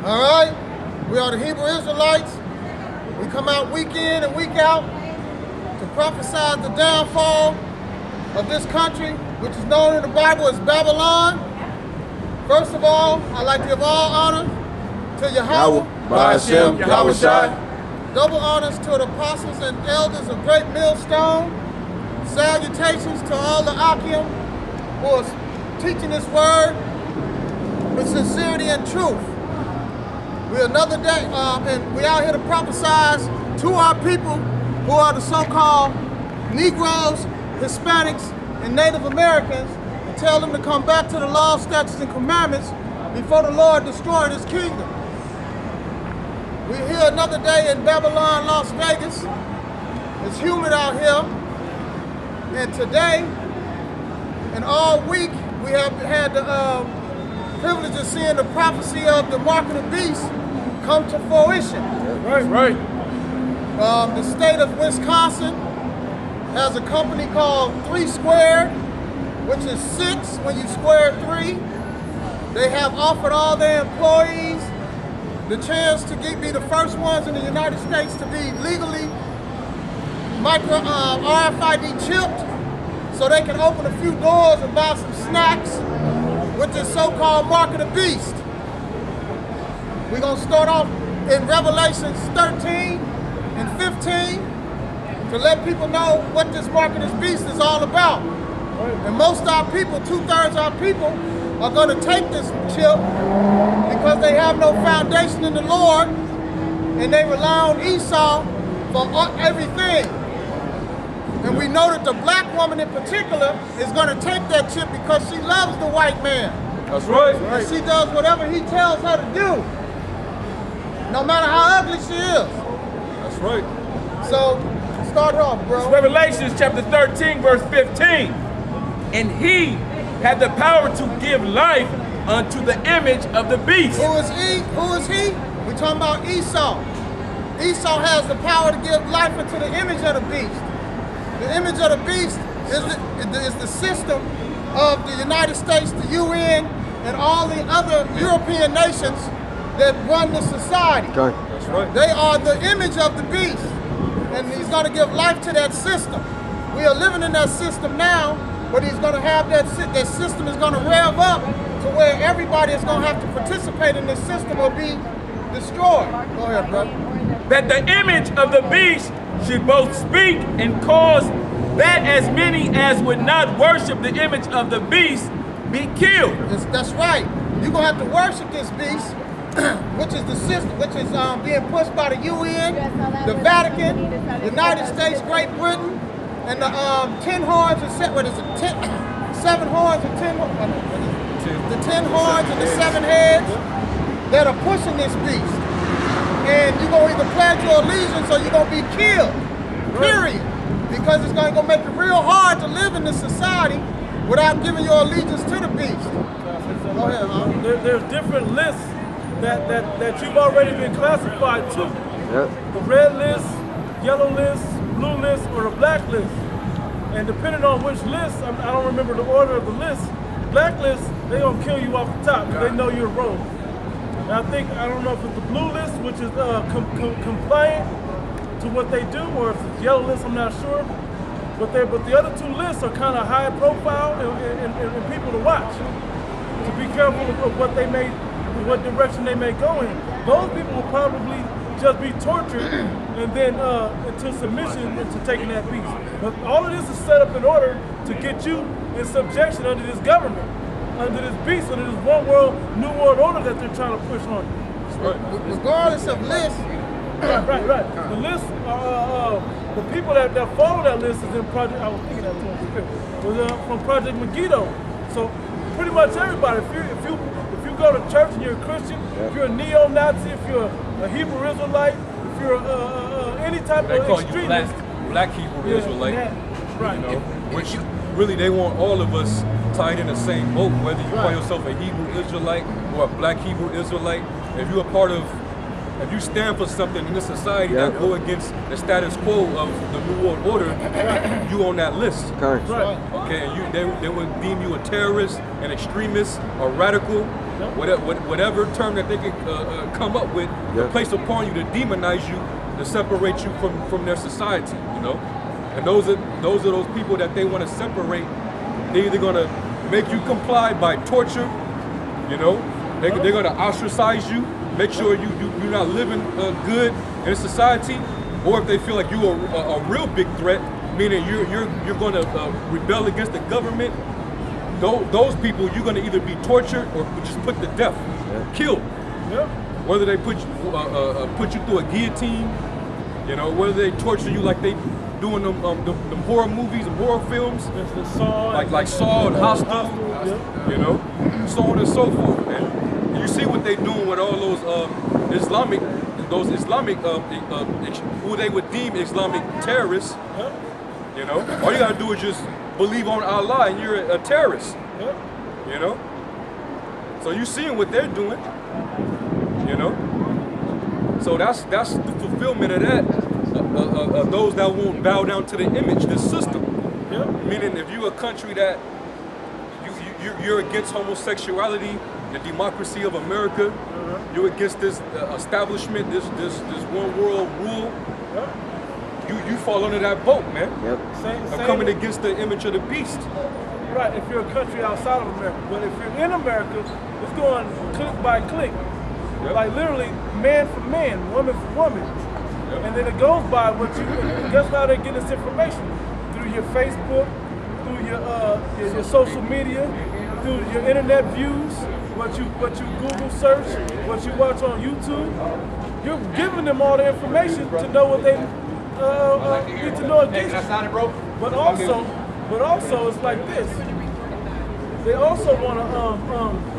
All right? We are the Hebrew Israelites. We come out week in and week out to prophesy the downfall of this country, which is known in the Bible as Babylon. First of all, I'd like to give all honor to Yahweh, Ba'ashem, Yahweh Shai. double honors to the apostles and elders of Great Millstone. Salutations to all the Akim who are teaching this word with sincerity and truth. We're another day, and we out here to prophesize to our people who are the so-called Negroes, Hispanics, and Native Americans, and tell them to come back to the law, statutes, and commandments before the Lord destroyed his kingdom. We're here another day in Babylon, Las Vegas. It's humid out here. And today, and all week, we have had the privilege of seeing the prophecy of the mark of the beast come to fruition. Right. The state of Wisconsin has a company called 3 Squared, which is 6 when you square 3. They have offered all their employees the chance to be the first ones in the United States to be legally RFID chipped, so they can open a few doors and buy some snacks with this so-called mark of the beast. We're going to start off in Revelations 13 and 15 to let people know what this mark of this beast is all about. And most of our people, 2/3 of our people, are going to take this chip because they have no foundation in the Lord and they rely on Esau for everything. And we know that the black woman in particular is going to take that chip because she loves the white man. That's right. And she does whatever he tells her to do, no matter how ugly she is. That's right. So, start off, bro. It's Revelations chapter 13, verse 15. And he had the power to give life unto the image of the beast. Who is he? Who is he? We're talking about Esau. Esau has the power to give life into the image of the beast. The image of the beast is the system of the United States, the UN, and all the other European nations that run the society. Okay. That's right. They are the image of the beast, and he's going to give life to that system. We are living in that system now, but he's going to have that system is going to rev up to where everybody is going to have to participate in this system or be destroyed. Go ahead, brother. That the image of the beast should both speak and cause that as many as would not worship the image of the beast be killed. That's right. You're going to have to worship this beast, which is the system, which is being pushed by the UN, the Vatican, United States, Great Britain, and the 10 horns and 7 horns and 10 the 10 horns and the 7 heads that are pushing this beast. And you're going to either pledge your allegiance or you're going to be killed, period. Because it's going to make it real hard to live in this society without giving your allegiance to the beast. Go ahead, man. There's different lists that you've already been classified to. Yep. The red list, yellow list, blue list, or the black list. And depending on which list, I don't remember the order of the list, black list, they're going to kill you off the top because they know you're a rogue. And I don't know if it's the blue list, which is compliant to what they do, or if it's yellow list, I'm not sure. But the other 2 lists are kind of high profile and people to watch. To be careful of what direction they may go in. Those people will probably just be tortured and then into submission into taking that beast. But all of this is set up in order to get you in subjection under this government, under this beast, under this one world, new world order that they're trying to push on you. Regardless of list. Right. The list, the people that follow that list is in Project, I was thinking that was from Project Megiddo. So pretty much everybody, if you go to church and you're a Christian, if you're a neo-Nazi, if you're a Hebrew Israelite, if you're any type of extremist. Black Hebrew Israelite. Right. You know, which really they want all of us tied in the same boat, whether you call yourself a Hebrew Israelite or a black Hebrew Israelite. If you're a part of, if you stand for something in this society that go against the status quo of the New World Order, you on that list. Right. Okay, and they would deem you a terrorist, an extremist, a radical, whatever term that they can come up with to place upon you to demonize you, to separate you from their society, you know. And those are those people that they want to separate. They're either gonna make you comply by torture, you know. They're gonna ostracize you, make sure you're not living good in society, or if they feel like you're a real big threat, meaning you're gonna rebel against the government. Those people, you're gonna either be tortured or just put to death, killed. Yeah. Whether they put you through a guillotine, you know, whether they torture you like they doing them horror movies and horror films, like Saw and Hostel, you know, so on and so forth. And you see what they doing with all those Islamic, who they would deem Islamic terrorists. You know, all you gotta do is just believe on Allah and you're a terrorist. You know, so you seeing what they're doing. You know, so that's the fulfillment of that. Those that won't bow down to the image, the system. Meaning, if you're a country that you're against homosexuality, the democracy of America, you're against this establishment, this one world rule. You fall under that boat, man. Of coming against the image of the beast. Right, if you're a country outside of America. But if you're in America, it's going click by click. Like literally man for man, woman for woman. And then it goes by what you, guess how they get this information? Through your Facebook, through your social media, through your internet views, what you Google search, what you watch on YouTube. You're giving them all the information to know what they need to know against you. But also it's like this. They also want to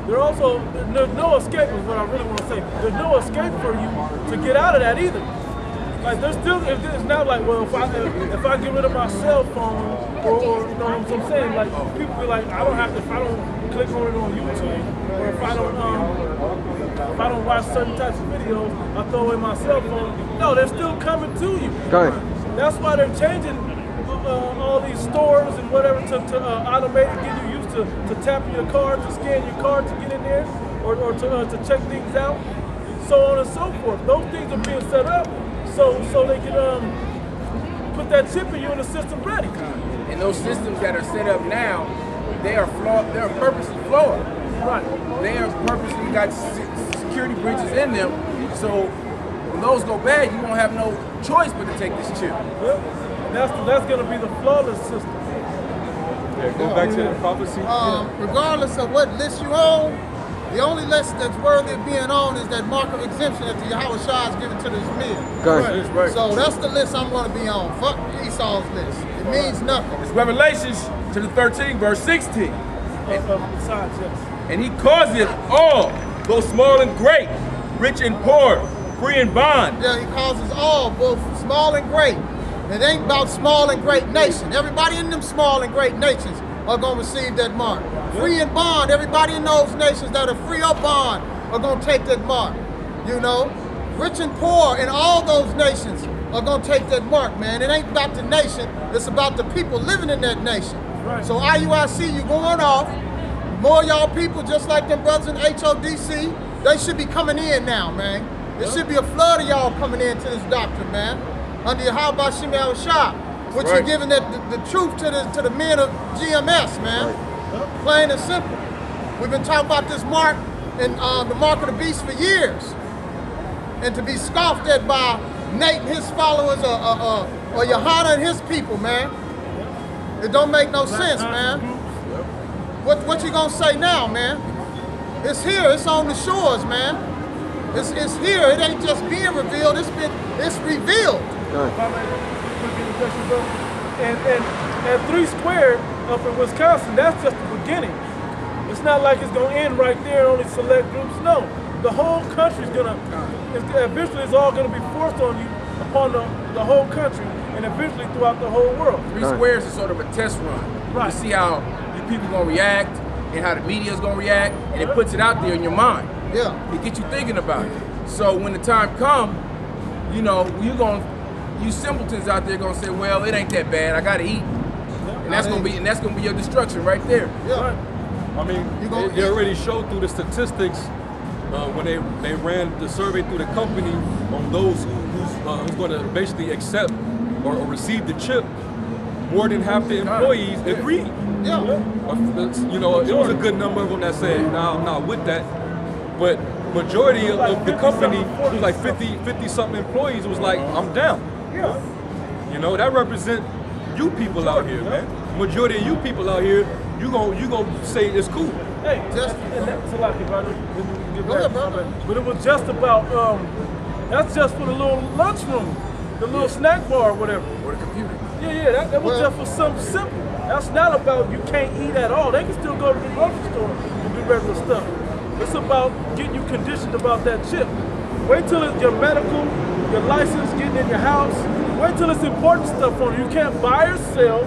there's no escape is what I really want to say. There's no escape for you to get out of that either. Like there's still, it's not like, well, if I get rid of my cell phone or you know what I'm saying, like people be like, I don't click on it on YouTube, or if I don't watch certain types of videos, I throw away my cell phone. No, they're still coming to you. That's why they're changing all these stores and whatever to automate and get you used to tapping your card, to scan your card to get in there, or to check things out, so on and so forth. Those things are being set up so they can put that chip in you and the system ready. And those systems that are set up now, they are flawed. They are purposely flawed. Right. They are purposely got security breaches in them. So when those go bad, you won't have no choice but to take this chip. That's going to be the flawless system. Go back to the prophecy. Regardless of what list you on, the only list that's worthy of being on is that mark of exemption that the Yahweh Shah is given to this men. Right. So that's the list I'm going to be on. Fuck Esau's list. It means nothing. It's Revelations chapter 13, verse 16. Besides, yes. And he causeth all, both small and great, rich and poor, free and bond. Yeah, he causes all, both small and great. It ain't about small and great nation. Everybody in them small and great nations are going to receive that mark. Free and bond, everybody in those nations that are free or bond are going to take that mark. You know, rich and poor in all those nations are going to take that mark, man. It ain't about the nation, it's about the people living in that nation. Right. So IUIC, you going off. More y'all people, just like them brothers in HODC, they should be coming in now, man. There should be a flood of y'all coming into this doctrine, man. Under Yahweh Shem Shah, which you're giving the truth to the men of GMS, man. Plain and simple. We've been talking about this mark and the mark of the beast for years. And to be scoffed at by Nate and his followers or Yohana and his people, man. It don't make no sense, man. What you gonna say now, man? It's here, it's on the shores, man. It's here, it ain't just being revealed, it's revealed. And 3 Squared up in Wisconsin, that's just the beginning. It's not like it's gonna end right there, only select groups. No, the whole country's eventually it's all gonna be forced on you upon the whole country and eventually throughout the whole world. 3 Squares is sort of a test run. Right. To see how you people gonna react and how the media is gonna react, and it puts it out there in your mind. Yeah. It gets you thinking about it. So when the time comes, you know, you simpletons out there gonna say, well, it ain't that bad. I gotta eat, and that's gonna be your destruction right there. Yeah. I mean, they already showed through the statistics when they ran the survey through the company on those who's going to basically accept or receive the chip. More than half the employees agreed. Yeah. You know, it was a good number of them that said, "No, I'm not with that." But majority of the company, it was like 50 something employees, was like, "I'm down." Yeah. You know, that represent you people out here, man. Majority of you people out here, you gonna say it's cool. Hey, Just- and that's a lot, brother. Go ahead, brother. But it was just about, that's just for the little lunchroom, the little snack bar or whatever. Or the computer. Yeah, that was Well- just for something simple. That's not about you can't eat at all. They can still go to the grocery store and do regular stuff. It's about getting you conditioned about that chip. Wait till it's your medical, your license, getting in your house. Wait till it's important stuff on you. You can't buy or sell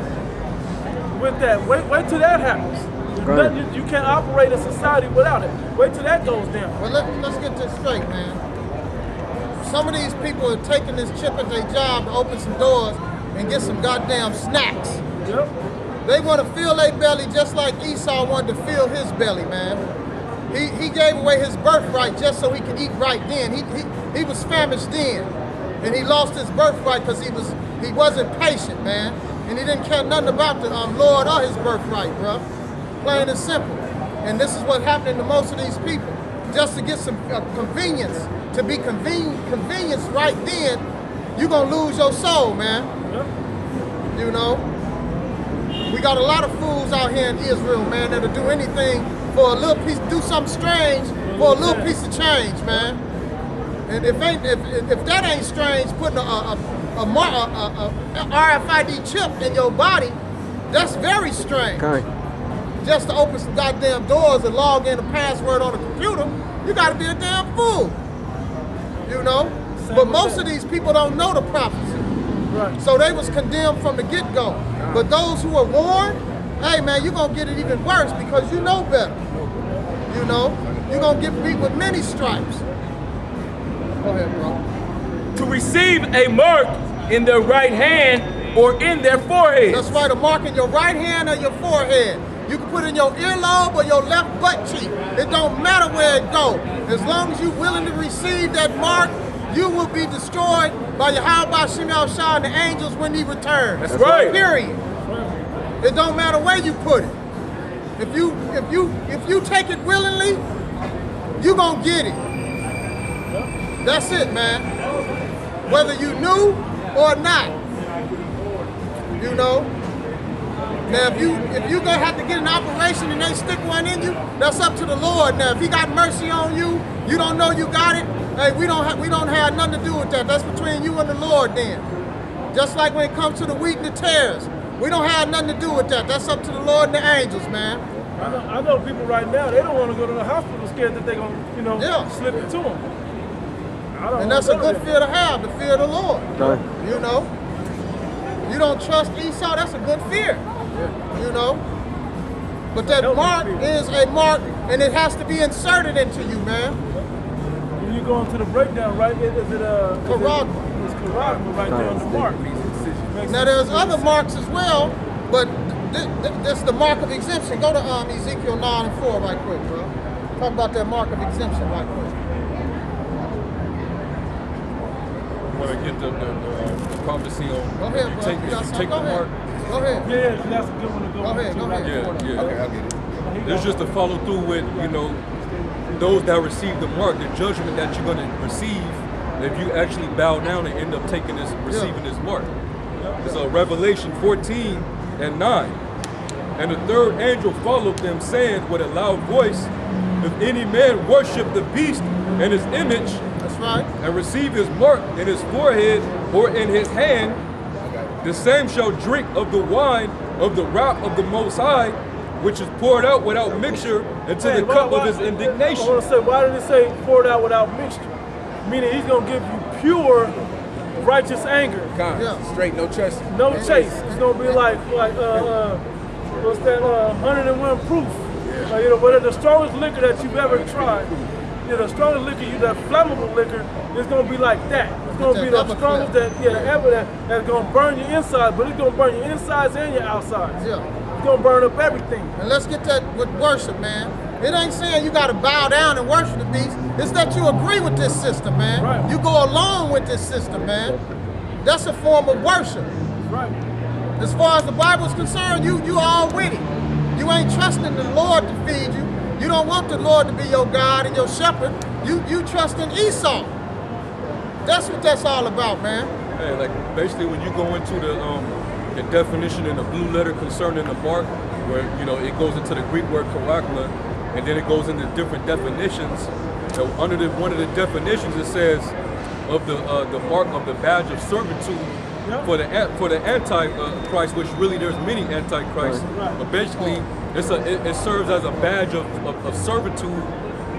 with that. Wait till that happens. Right. You can't operate in society without it. Wait till that goes down. Well, let's get this straight, man. Some of these people are taking this chip at their job to open some doors and get some goddamn snacks. Yep. They want to fill their belly just like Esau wanted to fill his belly, man. He gave away his birthright just so he could eat right then. He was famished then, and he lost his birthright because he wasn't patient, man, and he didn't care nothing about the Lord or his birthright, bro. Plain and simple. And this is what's happening to most of these people. Just to get some convenience, to be convenienced right then, you're gonna lose your soul, man. Yep. You know, we got a lot of fools out here in Israel, man, that'll do anything for a little piece, do something strange for a little piece of change, man. And if that ain't strange, putting a RFID chip in your body, that's very strange. Okay. Just to open some goddamn doors and log in a password on a computer, you gotta be a damn fool. You know? But most of these people don't know the prophecy. Right. So they was condemned from the get-go. But those who are warned, hey man, you're gonna get it even worse because you know better. You know? You're gonna get beat with many stripes. Go ahead, bro. To receive a mark in their right hand or in their forehead. That's right, a mark in your right hand or your forehead. You can put it in your earlobe or your left butt cheek. It don't matter where it go. As long as you're willing to receive that mark, you will be destroyed by Yahweh Shem Shah and the angels when he returns. That's right. Period. It don't matter where you put it. If you take it willingly, you gonna get it. That's it, man. Whether you knew or not. You know? Now if you gonna have to get an operation and they stick one in you, that's up to the Lord. Now if he got mercy on you, you don't know you got it, hey, we don't have nothing to do with that. That's between you and the Lord then. Just like when it comes to the wheat and the tares. We don't have nothing to do with that. That's up to the Lord and the angels, man. I know people right now, they don't want to go to the hospital scared that they're going to, slip it to them. And that's a good fear to have, the fear of the Lord. Okay. You know? You don't trust Esau, that's a good fear. You know? But that mark is a mark, and it has to be inserted into you, man. When you go into the breakdown, right? Is it Karagma. It's Karagma right there on the mark. Now there's other marks as well, but this is the mark of exemption. Go to Ezekiel 9:4 right quick, bro. Talk about that mark of exemption right quick. Want to get the prophecy on Go ahead, bro. if you take Go the mark. ahead. Go ahead. Yeah, that's a good one to go Go ahead, into. go ahead. Yeah. Okay, I'll get it. It's just to follow through with, those that receive the mark, the judgment that you're going to receive if you actually bow down and end up receiving this mark. So Revelation 14:9. And the third angel followed them, saying with a loud voice, if any man worship the beast and his image, That's right. and receive his mark in his forehead or in his hand, the same shall drink of the wine of the wrath of the Most High, which is poured out without mixture into the cup of his indignation. I want to say, why did it say poured out without mixture? Meaning he's going to give you pure righteous anger. Yeah. Straight, no chasing. No chase. It's going to be like what's that, 101 proof. Whatever the strongest liquor that you've ever tried, the strongest liquor, that flammable liquor, is going to be like that. It's going to be the strongest that's going to burn your inside, but it's going to burn your insides and your outsides. Yeah. He's gonna burn up everything. And let's get that with worship, man. It ain't saying you gotta bow down and worship the beast. It's that you agree with this system, man. Right. You go along with this system, man. That's a form of worship. Right. As far as the Bible is concerned, you all with it. You ain't trusting the Lord to feed you. You don't want the Lord to be your God and your shepherd. You trust in Esau. That's what that's all about, man. Hey, like basically when you go into the definition in the blue letter concerning the mark, where it goes into the Greek word koakma, and then it goes into different definitions. So under one of the definitions, it says of the mark of the badge of servitude for the Antichrist, which really there's many Antichrists, but basically it serves as a badge of servitude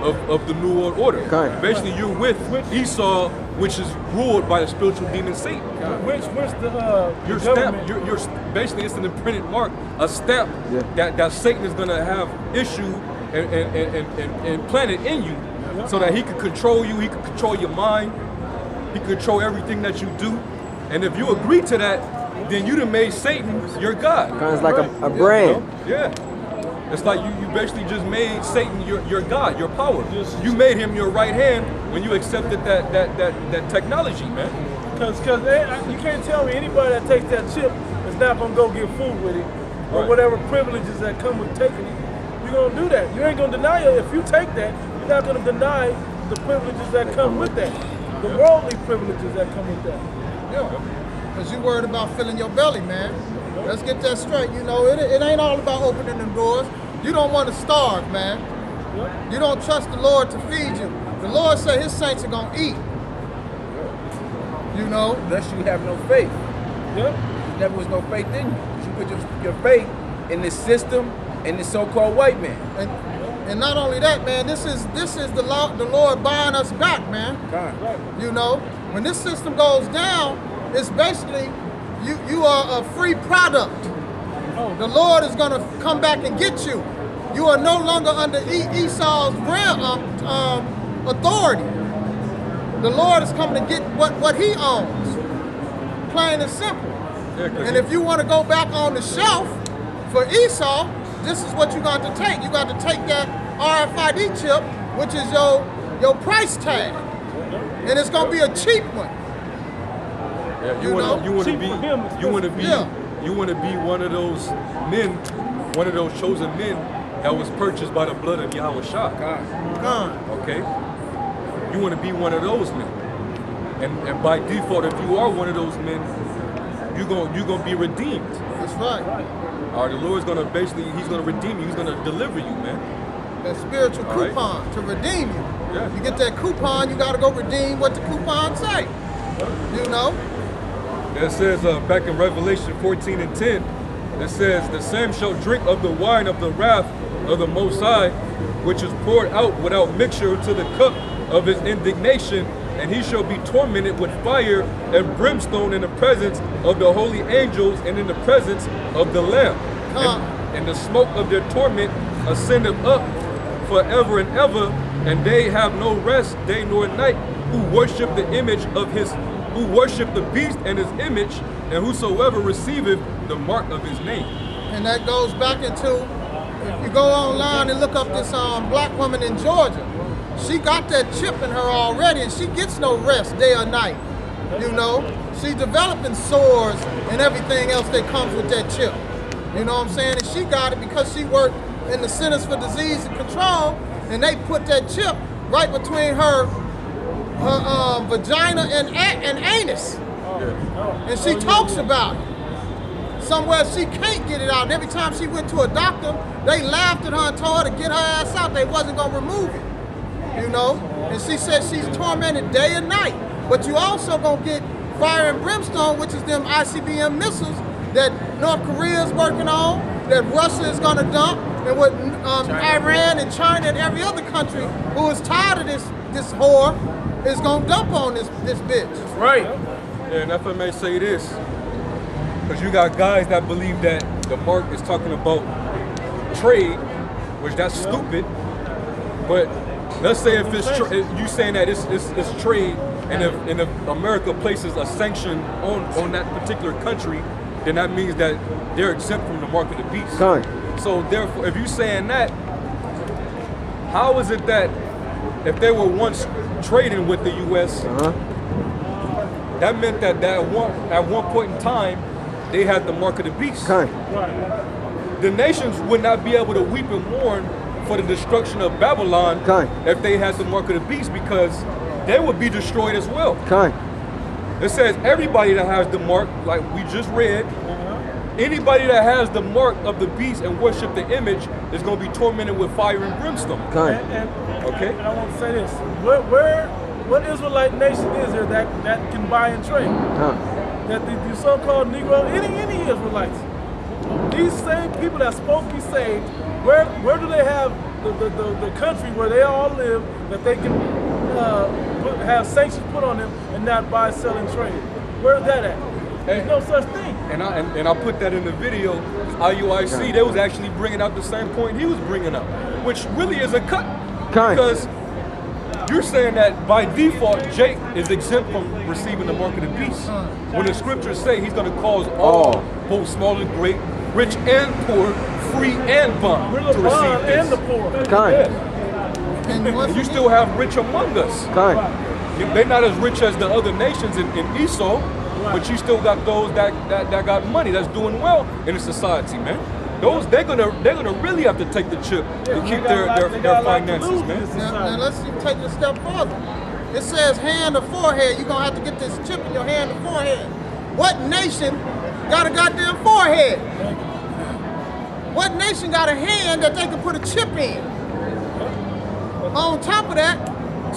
of the New World Order. Okay. Basically, you're with Esau, which is ruled by the spiritual demon Satan. Which the Your government- stamp, you're basically it's an imprinted mark, a stamp that Satan is gonna have issue and planted in you, so that he can control you, he can control your mind, he can control everything that you do. And if you agree to that, then you done made Satan your God. Kind of like a brand. Yeah. It's like you basically just made Satan your God, your power. You made him your right hand when you accepted that technology, man. Because you can't tell me anybody that takes that chip is not going to go get food with it or Right. whatever privileges that come with taking it. You're going to do that. You ain't going to deny it. If you take that, you're not going to deny the privileges that come with that, the worldly privileges that come with that. Yeah. Because you worried about filling your belly, man. Let's get that straight. It ain't all about opening the doors. You don't want to starve, man. You don't trust the Lord to feed you. The Lord said his saints are going to eat. Unless you have no faith. Yeah. There was no faith in you. You put your faith in this system and this so-called white man. And not only that, man, this is the Lord buying us back, man. God. When this system goes down, it's basically you are a free product. The Lord is going to come back and get you. You are no longer under Esau's authority. The Lord is coming to get what he owns. Plain and simple. And if you want to go back on the shelf for Esau, this is what you got to take. You got to take that RFID chip, which is your price tag. And it's going to be a cheap one. Yeah, you want to be one of those men, one of those chosen men that was purchased by the blood of Yahweh Shah. Okay? You want to be one of those men. And by default, if you are one of those men, you're gonna be redeemed. That's right. All right, the Lord's gonna he's gonna redeem you, he's gonna deliver you, man. That spiritual All right. coupon to redeem you. Yeah. You get that coupon, you gotta go redeem what the coupon say. It says back in Revelation 14 and 10, it says, the same shall drink of the wine of the wrath of the Most High, which is poured out without mixture to the cup of his indignation, and he shall be tormented with fire and brimstone in the presence of the holy angels and in the presence of the Lamb. And the smoke of their torment ascendeth up forever and ever, and they have no rest day nor night, who worship the beast and his image, and whosoever receiveth the mark of his name. And that goes back into, if you go online and look up this black woman in Georgia, she got that chip in her already, and she gets no rest day or night. She's developing sores and everything else that comes with that chip. You know what I'm saying? And she got it because she worked in the Centers for Disease and Control, and they put that chip right between her vagina and anus. And she talks about it. Somewhere she can't get it out. And every time she went to a doctor, they laughed at her and told her to get her ass out. They wasn't gonna remove it. And she said she's tormented day and night. But you also gonna get fire and brimstone, which is them ICBM missiles that North Korea is working on, that Russia is gonna dump, and what Iran and China and every other country who is tired of this whore is gonna dump on this bitch. Right. Yeah, and if I may say this, because you got guys that believe that the mark is talking about trade, which that's stupid. But let's say if it's you saying that it's trade, and if America places a sanction on that particular country, then that means that they're exempt from the mark of the beast. Kind. So therefore, if you're saying that, how is it that if they were once trading with the U.S., that meant that at one point in time, they had the mark of the beast. Kind. The nations would not be able to weep and mourn for the destruction of Babylon if they had the mark of the beast, because they would be destroyed as well. Kind. It says everybody that has the mark, like we just read, anybody that has the mark of the beast and worship the image is going to be tormented with fire and brimstone. Kind. Okay. And I want to say this: what Israelite nation is there that can buy and trade? That the so-called Negro, any Israelites, these same people that's supposed to be saved, where do they have the country where they all live that they can have sanctions put on them and not buy, sell, and trade? Where's that at? There's no such thing. And I put that in the video. IUIC, they was actually bringing out the same point he was bringing up, which really is a cut. Because you're saying that by default, Jake is exempt from receiving the mark of the beast. When the scriptures say he's going to cause all, both small and great, rich and poor, free and bond, to receive this. And the poor. And you still have rich among us. They're not as rich as the other nations in Esau, but you still got those that got money, that's doing well in the society, man. Those they're gonna really have to take the chip to keep their finances, man. Now let's take it a step further. It says hand or forehead. You're gonna have to get this chip in your hand or forehead. What nation got a goddamn forehead? What nation got a hand that they can put a chip in? On top of that,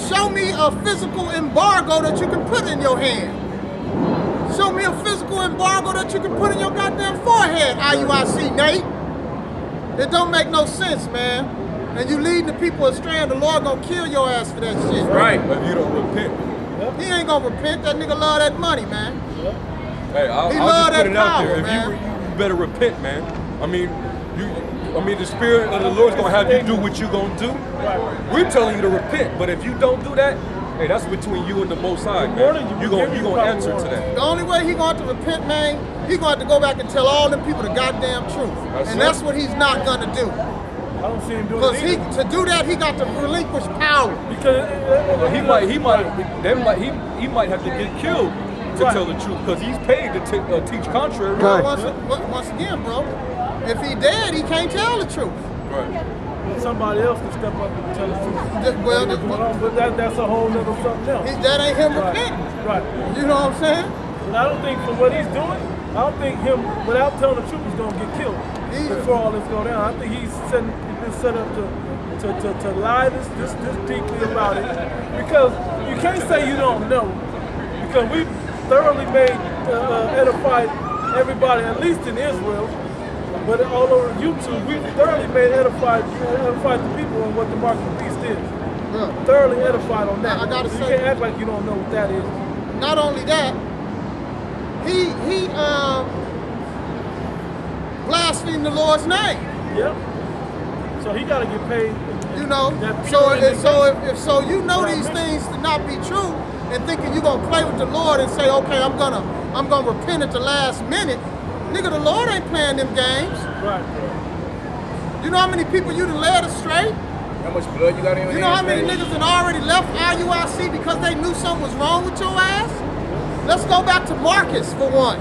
show me a physical embargo that you can put in your hand. Show me a physical embargo that you can put in your goddamn forehead, IUIC, Nate. It don't make no sense, man. And you leading the people astray, and the Lord gonna kill your ass for that shit. Right, if you don't repent. He ain't gonna repent. That nigga love that money, man. Hey, I'll just put it out there. If you better repent, man. I mean, the Spirit of the Lord's gonna have you do what you gonna do. We're telling you to repent, but if you don't do that, hey, that's between you and the Most High, man. You gonna answer to that. The only way he going to repent, man, he going to go back and tell all them people the goddamn truth. That's what he's not gonna do. I don't see him doing it. Because to do that, he got to relinquish power. Because he might have to get killed to tell the truth, because he's paid to teach contrary. Once again, bro, if he dead, he can't tell the truth. Somebody else can step up and tell the truth. But that's a whole other something else. That ain't him repenting. Right. You know what I'm saying? But I don't think for what he's doing, I don't think him, without telling the truth, is going to get killed before all this go down. I think he's been set up to lie this deeply about it. Because you can't say you don't know. Because we've thoroughly made, edified everybody, at least in Israel, but all over YouTube, we've thoroughly made edified the people on what the mark of the beast is. Yeah. Thoroughly edified on that. I gotta say, you can't act like you don't know what that is. Not only that, he blasphemed the Lord's name. Yep. So he gotta get paid. You know. So you know these things to not be true, and thinking you're gonna play with the Lord and say, okay, I'm gonna repent at the last minute. Nigga, the Lord ain't playing them games. Right. You know how many people you done led astray? How much blood you got in your hands? You know how many niggas done already left IUIC because they knew something was wrong with your ass? Let's go back to Marcus for one.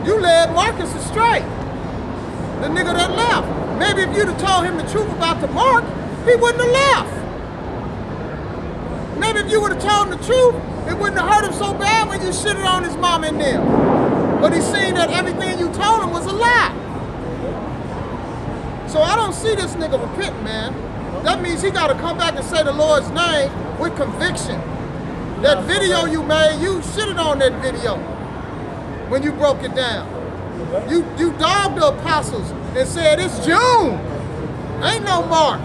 You led Marcus astray. The nigga that left. Maybe if you'd have told him the truth about the mark, he wouldn't have left. Maybe if you would have told him the truth, it wouldn't have hurt him so bad when you shitted on his mom and them. But he's seen that everything you told him was a lie. So I don't see this nigga repenting, man. That means he got to come back and say the Lord's name with conviction. That video you made, you shitted on that video when you broke it down. You dogged the apostles and said, it's June. Ain't no mark.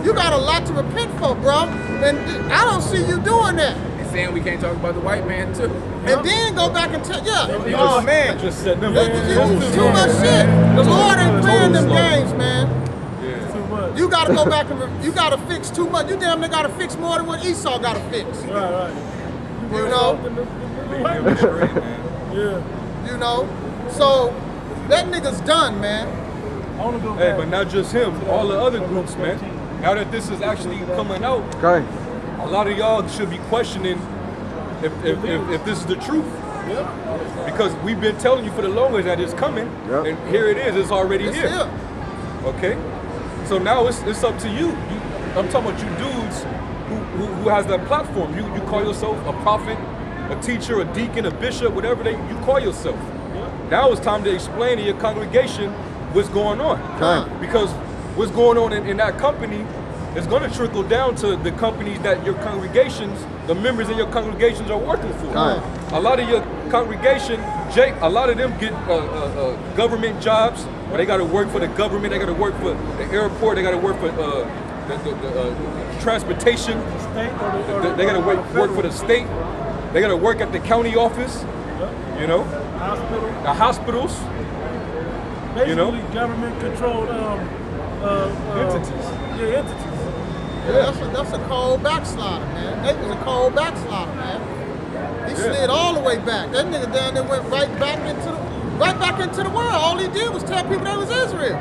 You got a lot to repent for, bro. And I don't see you doing that. Saying we can't talk about the white man too. And then go back and tell, oh man. Just said them. Too much shit. The Lord ain't playing them games, man. Yeah. Too much. You gotta go back and you gotta fix too much. You damn near gotta fix more than what Esau gotta fix. Right. You know? Yeah. You know? So that nigga's done, man. I want to go Hey, back. but not just him, all the other groups, man. Now that this is actually coming out, Okay. a lot of y'all should be questioning if this is the truth. Yep. Because we've been telling you for the longest that it's coming, Yep. and here it is, it's already It's here. here. Okay? So now it's up to you. I'm talking about you dudes who has that platform. You call yourself a prophet, a teacher, a deacon, a bishop, whatever you call yourself. Now it's time to explain to your congregation what's going on. Okay. Because what's going on in that company is going to trickle down to the companies that your congregations, the members in your congregations are working for. Right. A lot of your congregation, Jake, a lot of them get government jobs where they got to work for the government, they got to work for the airport, they got to work for the transportation, State or the, they got to work for the state, they got to work at the county office, you know, hospital. the hospitals, Basically, you know? government-controlled entities. Yeah, entities. Yeah, that's a cold backslider, man. That was a cold backslider, man. He slid all the way back. That nigga down there went right back into the world. All he did was tell people that was Israel.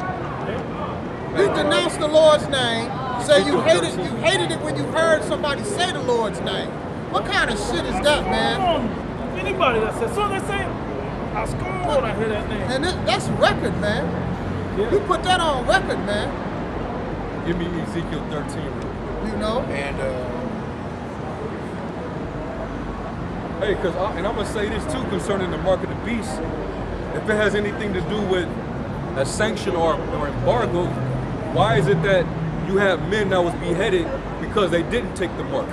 You denounced the Lord's name. Say you hated it when you heard somebody say the Lord's name. What kind of shit is that, man? Anybody that says, so they say, I scored when I hear that name. And that's record, man. Yeah. You put that on record, man. Give me Ezekiel 13. You know? And Hey, and I'm gonna say this too concerning the mark of the beast. If it has anything to do with a sanction or embargo, why is it that you have men that was beheaded because they didn't take the mark?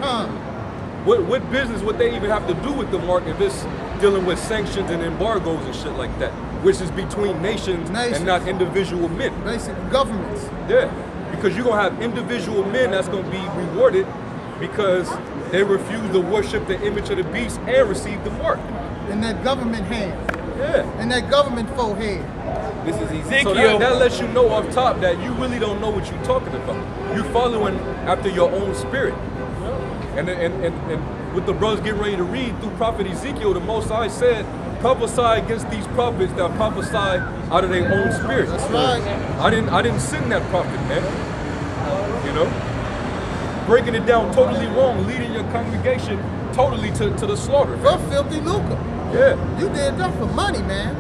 What business would they even have to do with the mark if it's dealing with sanctions and embargoes and shit like that, which is between nations. And not individual men? Basic governments. Yeah, because you're gonna have individual men that's gonna be rewarded because they refuse to worship the image of the beast and receive the mark. In that government hand. Yeah. In that government forehead. This is Ezekiel. So that lets you know off top that you really don't know what you're talking about. You're following after your own spirit. And with the brothers getting ready to read through Prophet Ezekiel, the Most High said, prophesy against these prophets that prophesy out of their own spirit. That's right. I didn't send that prophet, man. You know? Breaking it down totally wrong, leading your congregation totally to the slaughter. For filthy lucre. Yeah. You did that for money, man.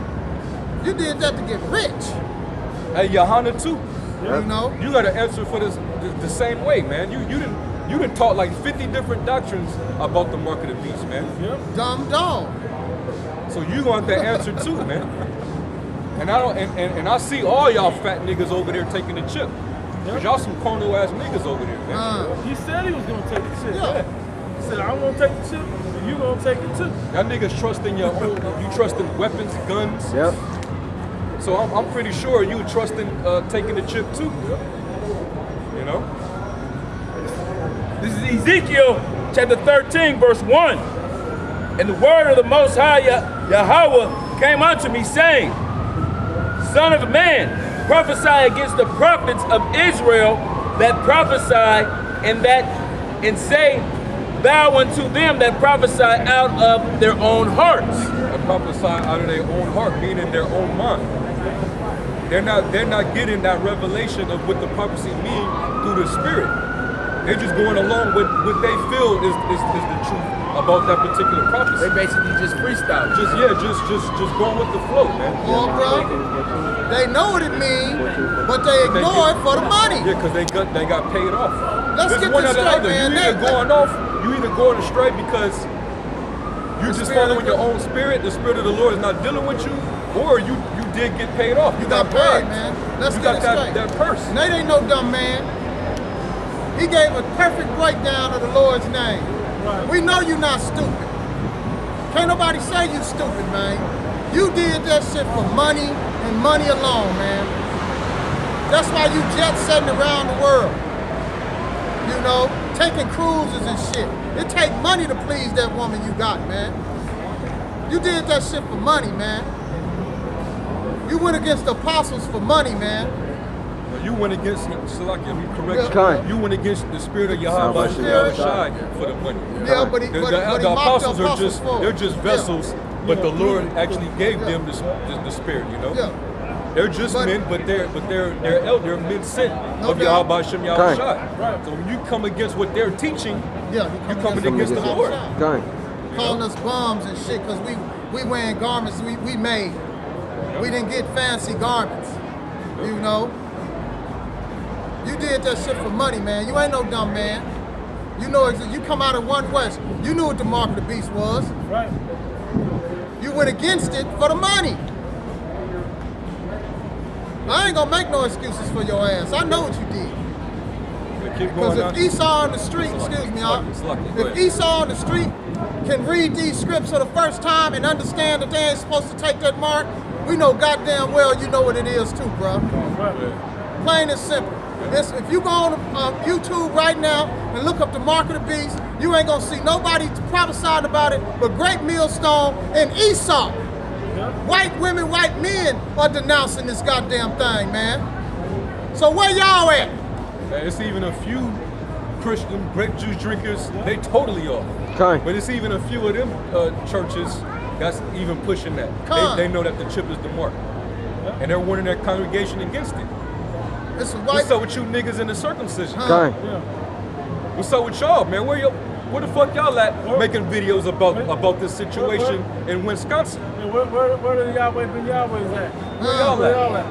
You did that to get rich. Hey, Johanna too. You know? You got to answer for this the same way, man. You didn't taught like 50 different doctrines about the mark of the beast, man. Yep. Dumb dog. So you gonna have to answer too, man. And I see all y'all fat niggas over there taking the chip. Cause y'all some carnal ass niggas over there, man. He said he was going to take the chip. Yeah. He said, I'm going to take the chip, and you going to take it too. Y'all niggas trust in your own, you trust in weapons, guns. Yep. So I'm pretty sure you trust in taking the chip too. You know? This is Ezekiel chapter 13, verse 1. And the word of the Most High Yahweh came unto me, saying, Son of man, prophesy against the prophets of Israel that prophesy, and say thou unto them that prophesy out of their own hearts. And prophesy out of their own heart, meaning their own mind. They're not getting that revelation of what the prophecy mean through the spirit. They're just going along with what they feel is the truth about that particular prophecy. they basically just freestyle. Just going with the flow, man. Oh, bro. They know what it means, but they ignore it for the money. Yeah, because they got paid off. Let's There's get one this or the straight, other. man. You either going astray because you just spirit following of your the- own spirit, the spirit of the Lord is not dealing with you, or you did get paid off. You got paid, man. Let's you get got it straight. that purse. Nate ain't no dumb man. He gave a perfect breakdown of the Lord's name. Right. We know you're not stupid. Can't nobody say you stupid, man. You did that shit for money and money alone, man. That's why you jet setting around the world. You know, taking cruises and shit. It take money to please that woman you got, man. You did that shit for money, man. You went against the apostles for money, man. You went against Salakia, be correct. Kind. You went against the spirit of Sound like Yahweh shit. Shai for the money. Yeah, but he The mocked apostles the are apostles for it. they're just vessels but the Lord actually gave them the spirit, you know? Yeah. They're just men, but they're men sent of doubt. Yahweh Shem Yahweh Shai. So when you come against what they're teaching, Yeah, you're coming against the Lord. Calling us bums and shit because we wearing garments we made. We didn't get fancy garments, you know? You did that shit for money, man. You ain't no dumb man. You know, you come out of One West. You knew what the mark of the beast was. Right. You went against it for the money. I ain't gonna make no excuses for your ass. I know what you did. Because if Esau on the street, excuse me, if Esau on the street can read these scripts for the first time and understand that they ain't supposed to take that mark, we know goddamn well you know what it is too, bro. Plain and simple. If you go on YouTube right now and look up the mark of the beast, you ain't gonna see nobody prophesying about it but Great Millstone and Esau. White women, white men are denouncing this goddamn thing, man. So where y'all at? It's even a few Christian grape juice drinkers, they totally off. But it's even a few of them churches that's even pushing that. They know that the chip is the mark. And they're warning their congregation against it. What's up with you niggas in the circumcision? What's up with y'all, man? Where the fuck y'all at making videos about this situation in Wisconsin? Where the Yahweh Ben Yahweh's at? Where y'all at?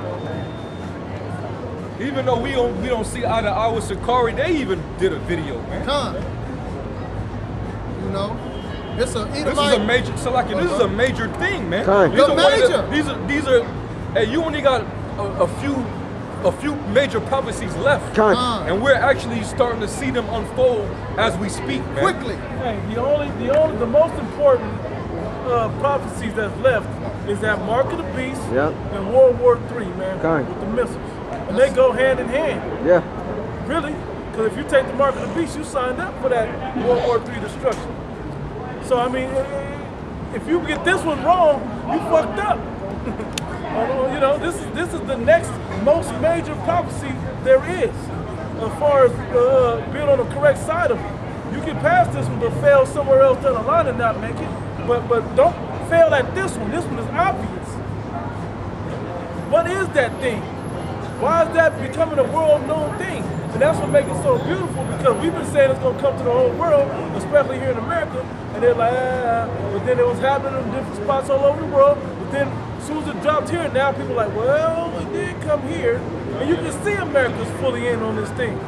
Even though we don't see eye to eye with Sakari, they even did a video, man. You know, this is a major. So like, this is a major thing, man. These are. Hey, you only got a few major prophecies left, and we're actually starting to see them unfold as we speak, man. Quickly. Hey, the most important prophecies that's left is that Mark of the Beast and World War III, man, with the missiles. And they go hand in hand. Yeah. Really? Because if you take the Mark of the Beast, you signed up for that World War III destruction. So, I mean, if you get this one wrong, you fucked up. You know, this is the next most major prophecy there is, as far as being on the correct side of it. You can pass this one, but fail somewhere else down the line and not make it. But don't fail at this one. This one is obvious. What is that thing? Why is that becoming a world-known thing? And that's what makes it so beautiful, because we've been saying it's going to come to the whole world, especially here in America, and they're like, but then it was happening in different spots all over the world, but then as soon as it dropped here, now people are like, well, it did come here, and you can see America's fully in on this thing.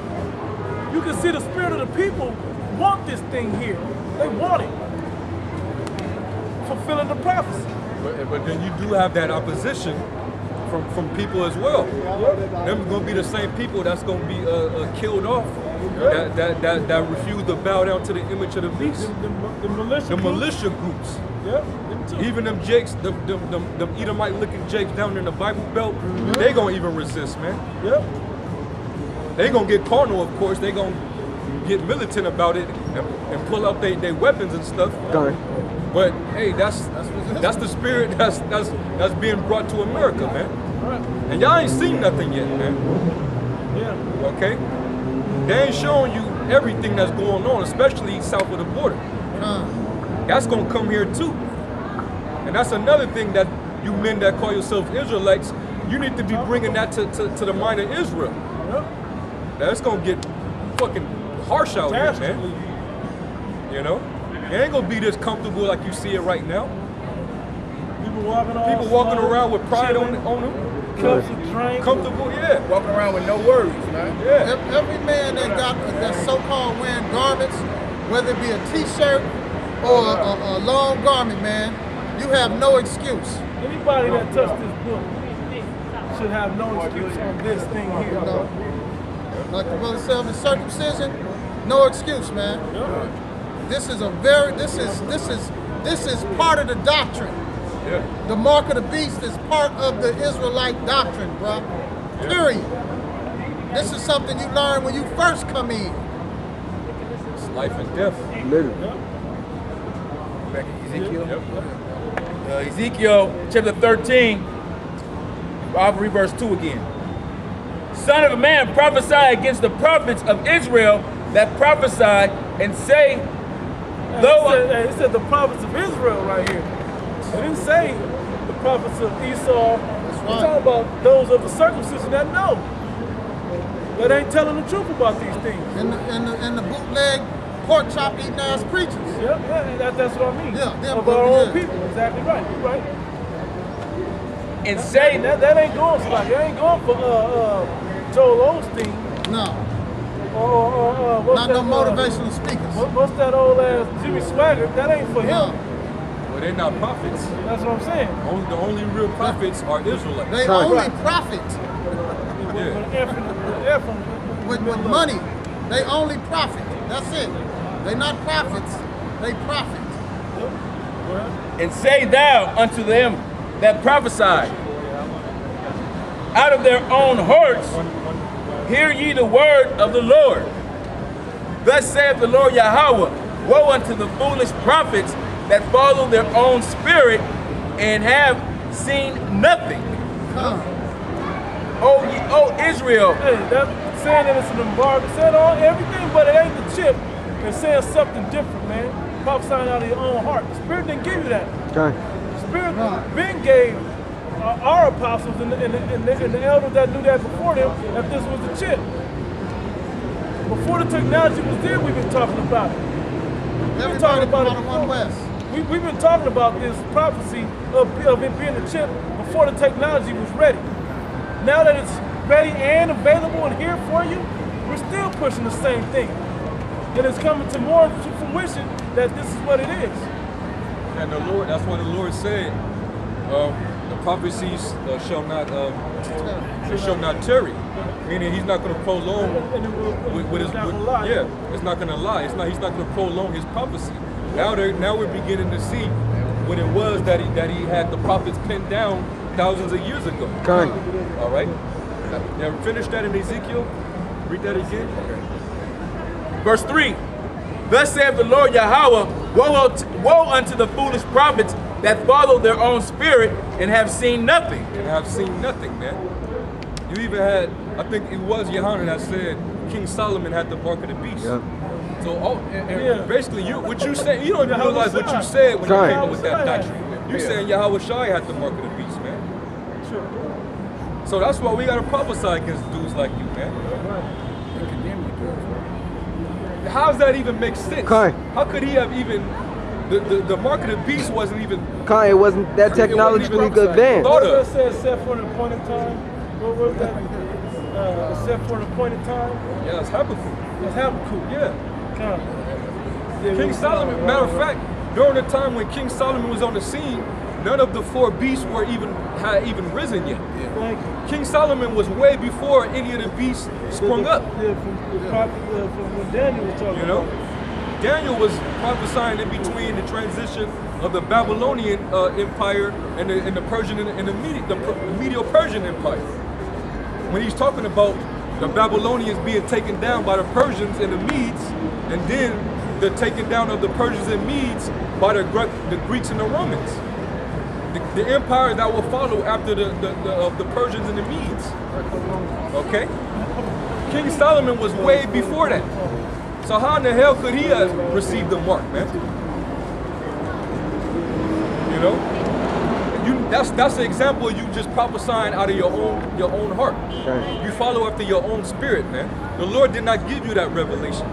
You can see the spirit of the people want this thing here. They want it. Fulfilling the prophecy. But then you do have that opposition from people as well. Them going to be the same people that's going to be killed off. That refuse to bow down to the image of the beast. The militia groups. Even them Jakes, them Edomite looking Jakes down in the Bible Belt, they gonna even resist, man. They gonna get carnal, of course. They gonna get militant about it and pull out their weapons and stuff. But hey, that's the spirit that's being brought to America, man. And y'all ain't seen nothing yet, man. Okay? They ain't showing you everything that's going on, especially south of the border. That's gonna come here too. And that's another thing that you men that call yourselves Israelites, you need to be bringing that to the mind of Israel. That's gonna get fucking harsh out here, man. You know? It ain't gonna be this comfortable like you see it right now. People walking around with pride on them. Comfortable, walking around with no worries, man. Every man that's so-called wearing garments, whether it be a t-shirt or a long garment, man, you have no excuse. Anybody that touched this book should have no excuse on this thing here. You know? Like the brother said, the circumcision, no excuse, man. This is part of the doctrine. The mark of the beast is part of the Israelite doctrine, bro. Period. This is something you learn when you first come in. It's life and death. Literally. Back in Ezekiel. Ezekiel chapter 13, I'll read verse 2 again. Son of a man, prophesy against the prophets of Israel that prophesy and say, it said the prophets of Israel right here. It didn't say the prophets of Esau. It's right. talking about those of the circumcision that know. That ain't telling the truth about these things. And the bootleg pork chop eating ass preachers. Yeah, that's what I mean. Yeah, them of our own yeah. people. Exactly right. You're right. And say That ain't going for like, that ain't going for Joel Osteen. No, What's not that, no motivational speakers. What's that old ass Jimmy Swagger? That ain't for No, him. Well, they're not prophets. That's what I'm saying. The only real prophets are Israelites. they only profit with money. They only profit. That's it. They not prophets. They profit. and say thou unto them that prophesy, out of their own hearts, hear ye the word of the Lord. Thus saith the Lord Yahweh, woe unto the foolish prophets that follow their own spirit and have seen nothing. O Israel, Hey, that's saying that it's an embargo. Saying all everything, but it ain't the chip. It's saying something different, man. Prophesying out of your own heart. The Spirit didn't give you that. Okay. The Spirit Ben gave our apostles and the elders that knew that before them that this was the chip. Before the technology was there, we've been talking about it. We've been talking about it One before. West. We've been talking about this prophecy of it being a chip before the technology was ready. Now that it's ready and available and here for you, we're still pushing the same thing. And it's coming to more fruition that this is what it is. And the Lord, that's why the Lord said, the prophecies shall not tarry. Meaning He's not going to prolong with His. Yeah, it's not going to lie. He's not going to prolong His prophecy. Now we're beginning to see what it was that he had the prophets pinned down thousands of years ago. Okay. All right. Now finish that in Ezekiel. Read that again. verse 3. Thus saith the Lord Yahweh, woe unto the foolish prophets that follow their own spirit and have seen nothing. And have seen nothing, man. You even had, I think it was Yohanan that said King Solomon had the mark of the beast. Yeah. So basically, what you said, you don't even realize what you said when you came up with that doctrine. You saying Yahweh Shai had the mark of the beast, man. Sure. So that's why we gotta prophesy against dudes like you, man. How does that even make sense? Okay. How could he have even the mark of the beast wasn't even Okay, it wasn't that technologically advanced. Thought What of. does that say set for an appointed time? What was that? Set for an appointed time? Yeah, it's Habakkuk. It's Habakkuk. Yeah. Yeah, King Solomon, matter of fact, during the time when King Solomon was on the scene, none of the four beasts had even risen yet. Thank you. King Solomon was way before any of the beasts sprung up. Yeah, from when Daniel was talking You know, about. Daniel was prophesying in between the transition of the Babylonian Empire and the Persian and the Medo-Persian Empire. When he's talking about the Babylonians being taken down by the Persians and the Medes, and then the taking down of the Persians and Medes by the Greeks and the Romans. The empire that will follow after the Persians and the Medes. Okay? King Solomon was way before that. So how in the hell could he have received the mark, man? You know? That's the example of you just prophesying out of your own heart. Okay. You follow after your own spirit, man. The Lord did not give you that revelation.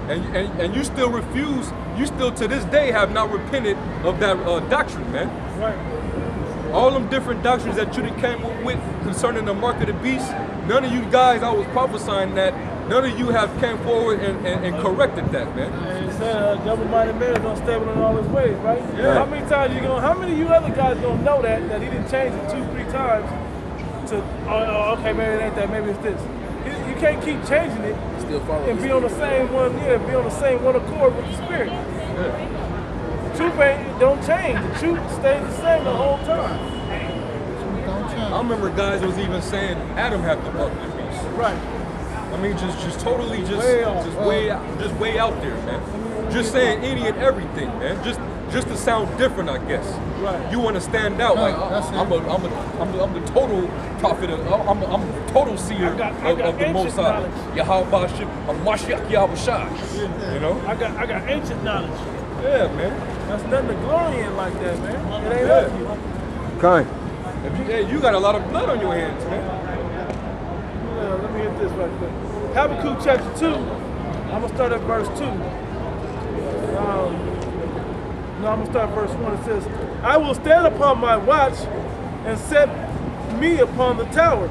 And you still refuse, you still to this day have not repented of that doctrine, man. Right. All them different doctrines that you came up with concerning the mark of the beast, none of you guys I was prophesying that, none of you have came forward and corrected that, man. And it said double-minded man is unstable in all his ways, right? Yeah. How many times how many of you other guys gonna know that he didn't change it 2-3 times to okay, maybe it ain't that, maybe it's this. You can't keep changing it Still follow and the be on the same one, be on the same one accord with the spirit. Truth don't change. The truth stays the same the whole time. I remember guys was even saying Adam had the mark of the beast. Right. I mean, just totally Way off. way out there, man. Just saying any and everything, man. Just to sound different, I guess. Right. You want to stand out, like that's it. I'm the total prophet. I'm the total seer I got of the ancient Most High. knowledge. Yahweh Shib, I'm Mashiach Yahweh Shai. You know? I got ancient knowledge. Yeah, man. That's nothing to glory in like that, man. It ain't up to you. Kind. Hey, you got a lot of blood on your hands, man. Let me hit this right quick. Habakkuk chapter 2. I'm gonna start at verse 2. I'm gonna start at verse 1. It says, I will stand upon my watch and set me upon the tower,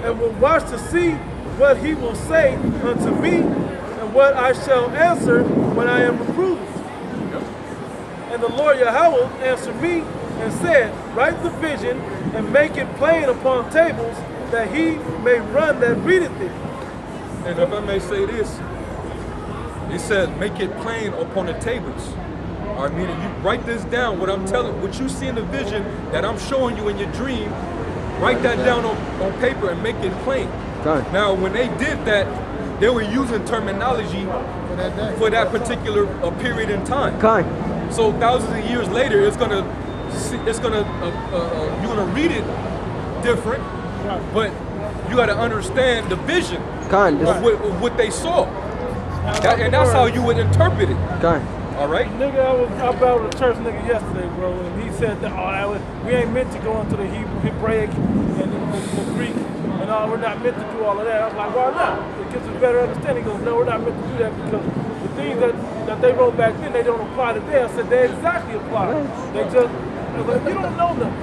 and will watch to see what he will say unto me, and what I shall answer when I am reproved. And the Lord Yahweh answered me and said, write the vision and make it plain upon tables, that he may run that readeth it. And if I may say this, it says make it plain upon the tables. All right, meaning you write this down, what you see in the vision that I'm showing you in your dream, write that down on paper and make it plain. Kind. Now, when they did that, they were using terminology for that particular period in time. Kind. So thousands of years later, you're gonna read it different, but you got to understand the vision Kind. of what they saw, and that's how you would interpret it. Kind. All right. Nigga, I battled a church nigga yesterday, bro, and he said that we ain't meant to go into the Hebraic and the Greek and all. We're not meant to do all of that. I was like, why not? It gives us better understanding. He goes, no, we're not meant to do that because the things that they wrote back then, they don't apply today. I said, they exactly apply. They just, I was like, you don't know them.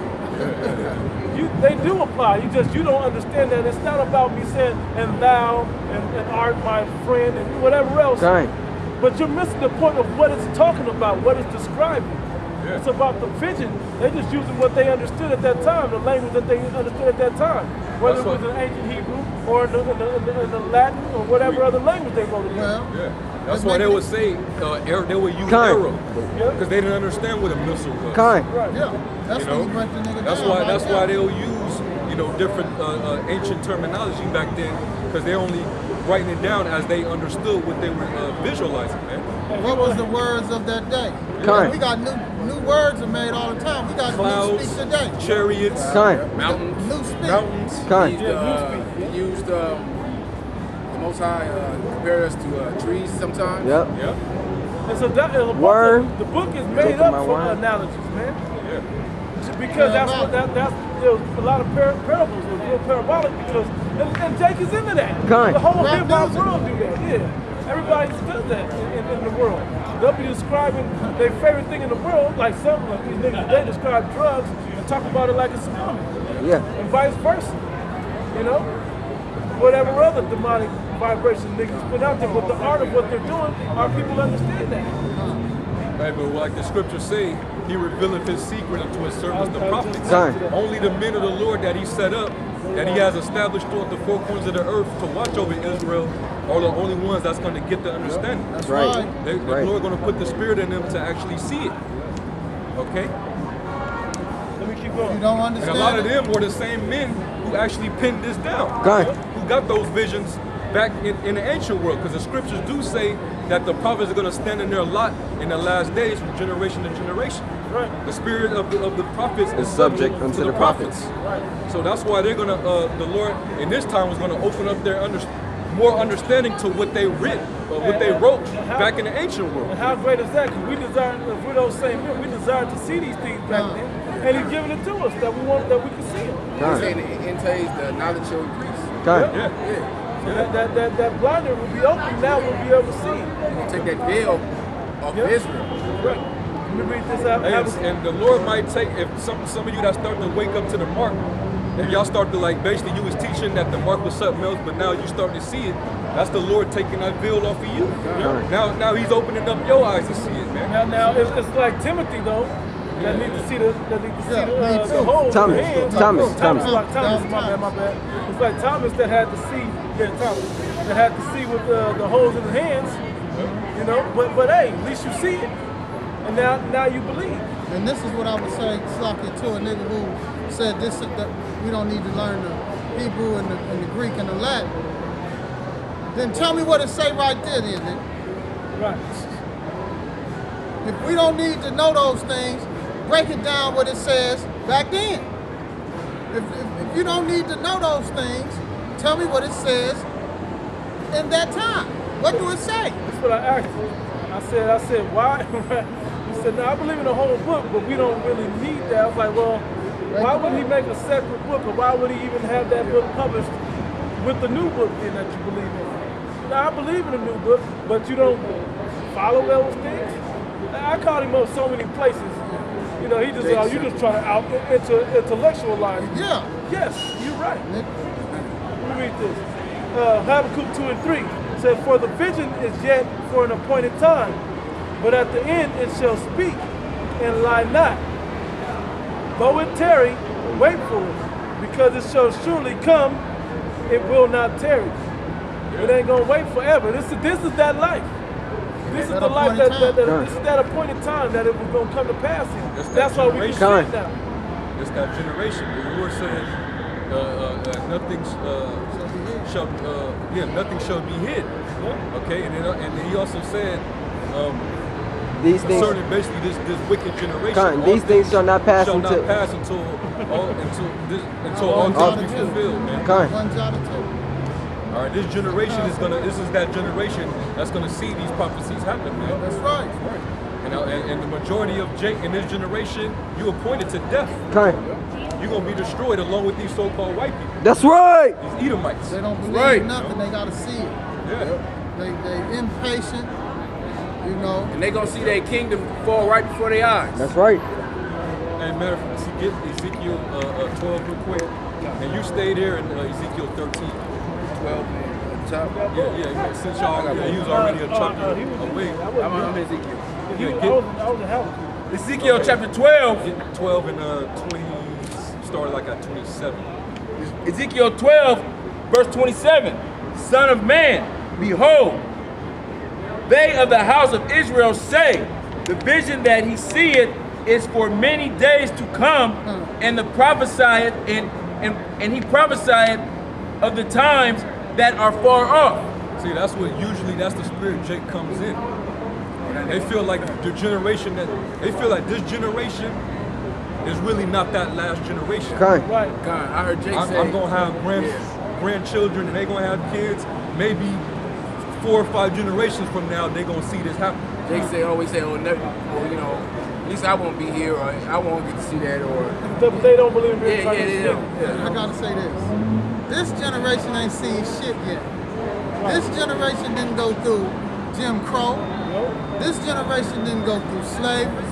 They do apply. You don't understand that it's not about me saying and thou and art my friend and whatever else. Kind. But you're missing the point of what it's talking about, what it's describing. Yeah. It's about the vision. They're just using what they understood at that time, the language that they understood at that time. Whether it was in ancient Hebrew or in the Latin or whatever other language they wrote it in. Yeah. That's why they would say, they would use arrow, because they didn't understand what a missile was. Kind. Right. Yeah. That's That's why they'll use, different ancient terminology back then, because they're only writing it down as they understood what they were visualizing, man. What was the words of that day? Kind. We got new words are made all the time. We got clouds, new speak today. chariots, Kind. Mountains. New speak. mountains. Kind. He used the Most High compared us to trees sometimes. Yep. Yeah. And so the book is made up for analogies, man. Yeah. Because there's a lot of parables, it's real parabolic because, and Jake is into that. Kind. The whole hip-hop world do that, yeah. Everybody does that in the world. They'll be describing their favorite thing in the world, like something like these niggas, they describe drugs and talk about it like it's a tsunami. Yeah. And vice versa, Whatever other demonic vibration niggas put out there, but the art of what they're doing, our people understand that. Right, but like the scriptures say, he revealeth his secret unto his servants, the prophets. Kind. Only the men of the Lord that he set up, that he has established throughout the four corners of the earth to watch over Israel, are the only ones that's going to get the understanding. That's Right. right. The Lord going to put the spirit in them to actually see it. Okay? Let me keep going. You don't And understand. a lot of them were the same men who actually pinned this down. Kind. Who got those visions back in the ancient world, because the scriptures do say that the prophets are going to stand in their lot in the last days from generation to generation. Right. The spirit of the prophets is subject subject unto to the the prophets. Right. So that's why they're going to, the Lord in this time was going to open up their more understanding to what they writ, what they wrote back in the ancient world. And how great is that? Because we desire, if we're those same men, we desire to see these things back then. And he's giving it to us that we can see it. He's saying in today's the knowledge shall increase. Kind. Yeah. So that blinder will be open, now we'll be able to see it. He'll take that veil of Israel. Right. Let me read this out. And the Lord might take, if some of you that start to wake up to the mark, if y'all start to basically you was teaching that the mark was something else, but now you starting to see it, that's the Lord taking that veil off of you. Now he's opening up your eyes to see it, man. Now it's like Timothy though, that need to see the holes in the hands. Thomas. My bad. It's like Thomas that had to see, that had to see with the holes in the hands, But hey, at least you see it, and now you believe. And this is what I would say, Slakia, to a nigga who said that we don't need to learn the Hebrew and the Greek and the Latin. Then tell me what it say right there, then, nigga. Right. If we don't need to know those things, break it down what it says back then. If you don't need to know those things, tell me what it says in that time. What do it say? That's what I asked you. I said, why? You said, no, I believe in the whole book, but we don't really need that. I was like, well, why would he make a separate book, or why would he even have that book published with the new book in that you believe in? Now, I believe in the new book, but you don't follow those things? I called him up so many places. You know, he just you just trying to intellectualize. Yeah. Yes, you're right. Let me read this. Habakkuk 2 and 3 says, for the vision is yet for an appointed time, but at the end it shall speak and lie not. Though it tarry, wait for it, because it shall surely come, it will not tarry. It ain't gonna wait forever. This is that life. This is the life this is that appointed time that it was gonna come to pass in. That's why we can see it now. It's that generation. The Lord said, nothing shall be hid. Yeah. Okay, and then He also said, These things, concerning basically this wicked generation. these things shall not pass until all things be fulfilled, man. All right, this is that generation that's gonna see these prophecies happen, man. That's right. And the majority of Jake in this generation, you appointed to death. You're gonna be destroyed along with these so-called white people. That's right. These Edomites. They don't believe nothing. They gotta see it. Yeah. They impatient. You know. And they gonna see their kingdom fall right before their eyes. That's right. And matter of fact, get Ezekiel 12 real quick. And you stay there in Ezekiel 13. 12 top. Yeah. Since y'all, he was already a chapter away. I'm Ezekiel. I was in hell. Ezekiel chapter 12. 12 and 20, started like at 27. Ezekiel 12, verse 27. Son of man, behold, they of the house of Israel say, the vision that he seeth is for many days to come, and the prophesieth and he prophesieth of the times that are far off. See, that's the spirit Jake comes in. They feel like this generation is really not that last generation. Right. God, I heard Jake say. I'm gonna have grandchildren, and they gonna have kids. Maybe 4 or 5 generations from now, they gonna see this happen. Jake say always say, oh, never, or you know, at least I won't be here, or I won't get to see that, or. But they don't believe in Yeah. I gotta say this. This generation ain't seen shit yet. This generation didn't go through Jim Crow. This generation didn't go through slavery.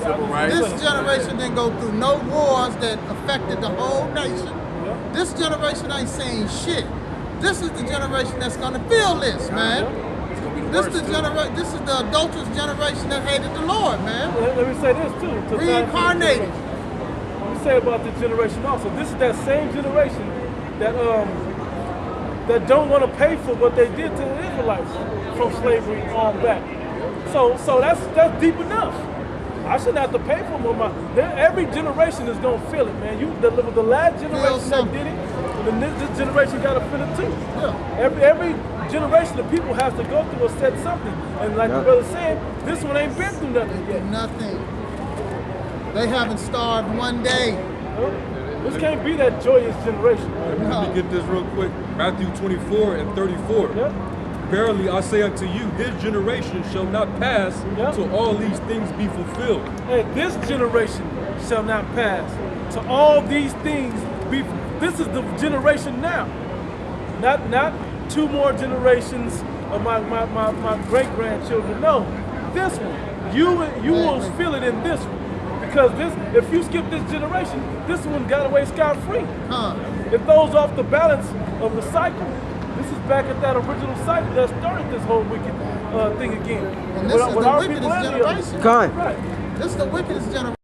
This generation didn't go through no wars that affected the whole nation. This generation ain't seen shit. This is the generation that's gonna feel this, man. This is the adulterous generation that hated the Lord, man. Let me say this too. Reincarnated. Let me say about this generation also. This is that same generation that don't want to pay for what they did to the Israelites from slavery on back. So that's deep enough. I shouldn't have to pay for more money. Every generation is gonna feel it, man. The last generation that did it, this generation gotta feel it too. Yeah. Every generation of people has to go through or set something. And like the brother said, this one ain't been through nothing yet. Nothing. They haven't starved one day. This can't be that joyous generation. Let me get this real quick. Matthew 24 and 34. Verily I say unto you, this generation shall not pass till all these things be fulfilled. Hey, this generation shall not pass till all these things be. This is the generation now. Not 2 more generations of my great grandchildren. No, this one. You will feel it in this one. Because if you skip this generation, this one got away scot-free. It throws off the balance of the cycle. This is back at that original cycle that started this whole wicked thing again. And this is the wickedest generation. Right. This is the wickedest generation.